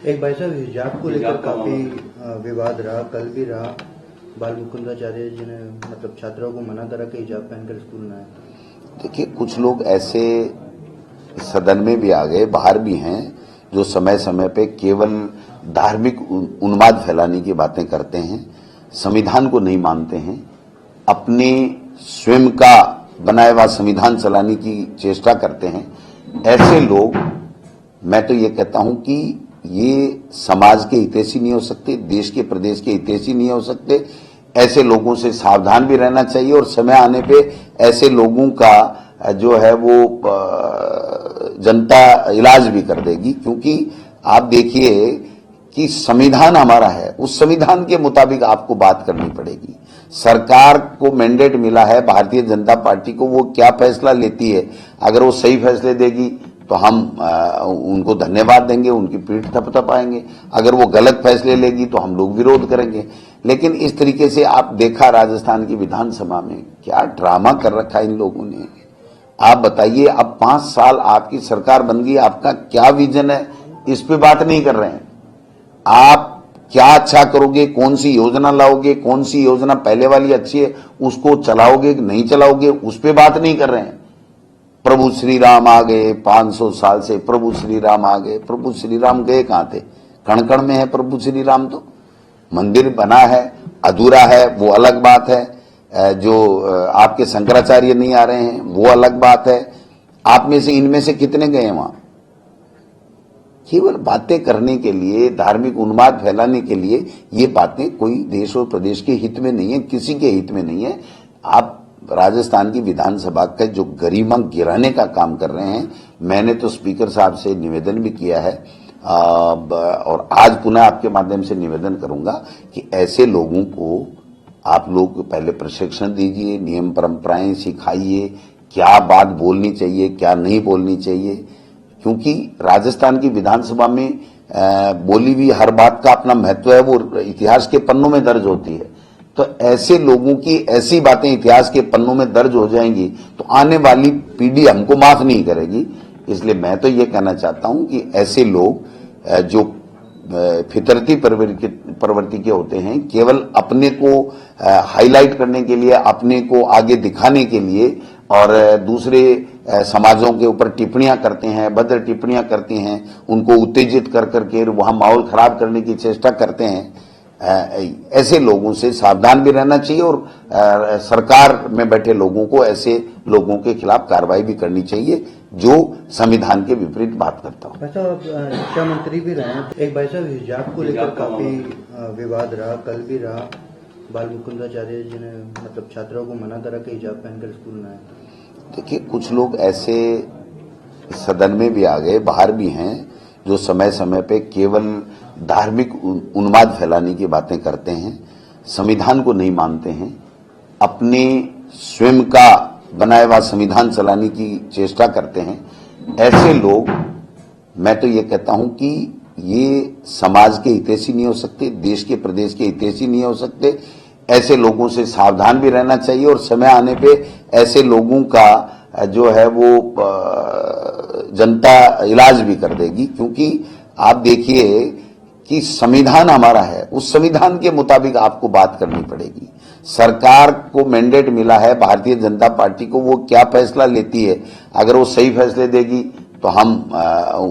एक भाई साहब हिजाब को लेकर काफी विवाद रहा, कल भी रहा। बाल मुकुंदाचार्य जी ने मतलब छात्राओं को मना करा कि हिजाब पहनकर स्कूल न आए। देखिए, कुछ लोग ऐसे सदन में भी आ गए, बाहर भी हैं, जो समय समय पे केवल धार्मिक उन्माद फैलाने की बातें करते हैं, संविधान को नहीं मानते हैं, अपने स्वयं का बनाया हुआ संविधान चलाने की चेष्टा करते हैं। ऐसे लोग, मैं तो ये कहता हूं कि ये समाज के हितैषी नहीं हो सकते, देश के प्रदेश के हितैषी नहीं हो सकते। ऐसे लोगों से सावधान भी रहना चाहिए और समय आने पे ऐसे लोगों का जो है वो जनता इलाज भी कर देगी। क्योंकि आप देखिए कि संविधान हमारा है, उस संविधान के मुताबिक आपको बात करनी पड़ेगी। सरकार को मैंडेट मिला है, भारतीय जनता पार्टी को, वो क्या फैसला लेती है, अगर वो सही फैसले देगी तो हम उनको धन्यवाद देंगे, उनकी पीठ थपथपाएंगे। अगर वो गलत फैसले लेगी तो हम लोग विरोध करेंगे। लेकिन इस तरीके से आप देखा राजस्थान की विधानसभा में क्या ड्रामा कर रखा है इन लोगों ने। आप बताइए, अब 5 साल आपकी सरकार बन गई, आपका क्या विजन है, इस पे बात नहीं कर रहे हैं। आप क्या अच्छा करोगे, कौन सी योजना लाओगे, कौन सी योजना पहले वाली अच्छी है उसको चलाओगे कि नहीं चलाओगे, उस पे बात नहीं कर रहे हैं। प्रभु श्री राम आ गए, 500 साल से प्रभु श्री राम आ गए। प्रभु श्री राम गए कहां थे? कण कण में है प्रभु श्री राम। तो मंदिर बना है, अधूरा है, वो अलग बात है। जो आपके शंकराचार्य नहीं आ रहे हैं वो अलग बात है। आप में से, इनमें से कितने गए हैं वहां? केवल बातें करने के लिए, धार्मिक उन्माद फैलाने के लिए, ये बातें कोई देश और प्रदेश के हित में नहीं है, किसी के हित में नहीं है। आप राजस्थान की विधानसभा का जो गरिमा गिराने का काम कर रहे हैं, मैंने तो स्पीकर साहब से निवेदन भी किया है और आज पुनः आपके माध्यम से निवेदन करूंगा कि ऐसे लोगों को आप लोग पहले प्रशिक्षण दीजिए, नियम परंपराएं सिखाइए, क्या बात बोलनी चाहिए, क्या नहीं बोलनी चाहिए। क्योंकि राजस्थान की विधानसभा में बोली हुई हर बात का अपना महत्व है, वो इतिहास के पन्नों में दर्ज होती है। तो ऐसे लोगों की ऐसी बातें इतिहास के पन्नों में दर्ज हो जाएंगी तो आने वाली पीढ़ी हमको माफ नहीं करेगी। इसलिए मैं तो ये कहना चाहता हूं कि ऐसे लोग जो फितरती प्रवृत्ति के होते हैं, केवल अपने को हाईलाइट करने के लिए, अपने को आगे दिखाने के लिए और दूसरे समाजों के ऊपर टिप्पणियां करते हैं, भद्र टिप्पणियां करते हैं, उनको उत्तेजित कर करके वहां माहौल खराब करने की चेष्टा करते हैं, ऐसे लोगों से सावधान भी रहना चाहिए और सरकार में बैठे लोगों को ऐसे लोगों के खिलाफ कार्रवाई भी करनी चाहिए जो संविधान के विपरीत बात करता हूं। भाई साहब, शिक्षा मंत्री भी रहे हैं। एक भाई साहब हिजाब को लेकर काफी विवाद रहा, कल भी रहा। बाल मुकुंदाचार्य जी ने मतलब छात्राओं को मना करा कि हिजाब पहनकर स्कूल न आए। देखिए, कुछ लोग ऐसे सदन में भी आ गए, बाहर भी हैं, जो समय समय पे केवल धार्मिक उन्माद फैलाने की बातें करते हैं, संविधान को नहीं मानते हैं, अपने स्वयं का बनाया हुआ संविधान चलाने की चेष्टा करते हैं। ऐसे लोग, मैं तो ये कहता हूं कि ये समाज के हितैषी नहीं हो सकते, देश के प्रदेश के हितैषी नहीं हो सकते। ऐसे लोगों से सावधान भी रहना चाहिए और समय आने पे ऐसे लोगों का जो है वो जनता इलाज भी कर देगी। क्योंकि आप देखिए कि संविधान हमारा है, उस संविधान के मुताबिक आपको बात करनी पड़ेगी। सरकार को मैंडेट मिला है, भारतीय जनता पार्टी को, वो क्या फैसला लेती है, अगर वो सही फैसले देगी तो हम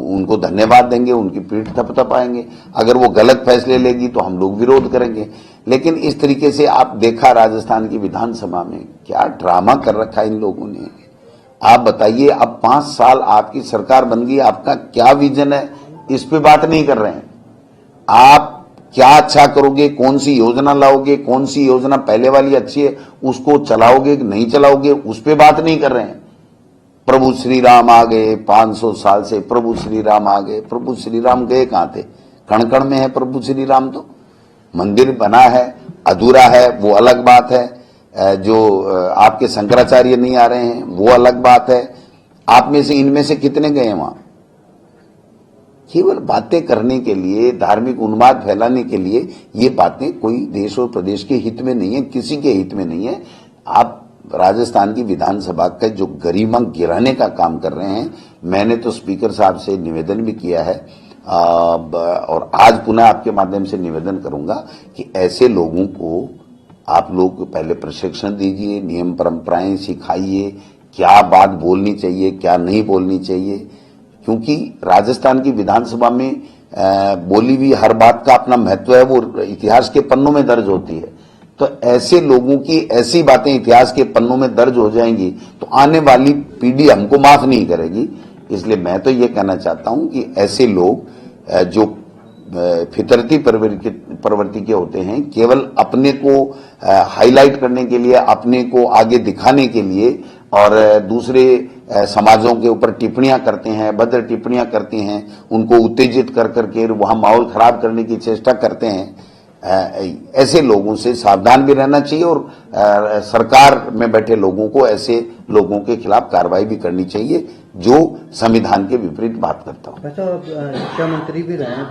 उनको धन्यवाद देंगे, उनकी पीठ थपथपाएंगे। अगर वो गलत फैसले लेगी तो हम लोग विरोध करेंगे। लेकिन इस तरीके से आप देखा राजस्थान की विधानसभा में क्या ड्रामा कर रखा है इन लोगों ने। आप बताइए, अब 5 साल आपकी सरकार बन गई, आपका क्या विजन है, इस पे बात नहीं कर रहे हैं। आप क्या अच्छा करोगे, कौन सी योजना लाओगे, कौन सी योजना पहले वाली अच्छी है उसको चलाओगे कि नहीं चलाओगे, उस पे बात नहीं कर रहे हैं। प्रभु श्री राम आ गए, 500 साल से प्रभु श्री राम आ गए। प्रभु श्री राम गए कहां थे? कण कण में है प्रभु श्री राम। तो मंदिर बना है, अधूरा है, वो अलग बात है। जो आपके शंकराचार्य नहीं आ रहे हैं वो अलग बात है। आप में से, इनमें से कितने गए हैं वहां? केवल बातें करने के लिए, धार्मिक उन्माद फैलाने के लिए, ये बातें कोई देश और प्रदेश के हित में नहीं है, किसी के हित में नहीं है। आप राजस्थान की विधानसभा का जो गरिमा गिराने का काम कर रहे हैं, मैंने तो स्पीकर साहब से निवेदन भी किया है और आज पुनः आपके माध्यम से निवेदन करूंगा कि ऐसे लोगों को आप लोग पहले प्रशिक्षण दीजिए, नियम परंपराएं सिखाइए, क्या बात बोलनी चाहिए, क्या नहीं बोलनी चाहिए, क्योंकि राजस्थान की विधानसभा में बोली हुई हर बात का अपना महत्व है, वो इतिहास के पन्नों में दर्ज होती है। तो ऐसे लोगों की ऐसी बातें इतिहास के पन्नों में दर्ज हो जाएंगी तो आने वाली पीढ़ी हमको माफ नहीं करेगी। इसलिए मैं तो ये कहना चाहता हूं कि ऐसे लोग जो फितरती प्रवृत्ति के होते हैं, केवल अपने को हाईलाइट करने के लिए, अपने को आगे दिखाने के लिए और दूसरे समाजों के ऊपर टिप्पणियां करते हैं, भद्र टिप्पणियां करते हैं, उनको उत्तेजित कर करके वहां माहौल खराब करने की चेष्टा करते हैं, ऐसे लोगों से सावधान भी रहना चाहिए और सरकार में बैठे लोगों को ऐसे लोगों के खिलाफ कार्रवाई भी करनी चाहिए जो संविधान के विपरीत बात करता हो। वैसे आप शिक्षा मंत्री भी रहे हैं।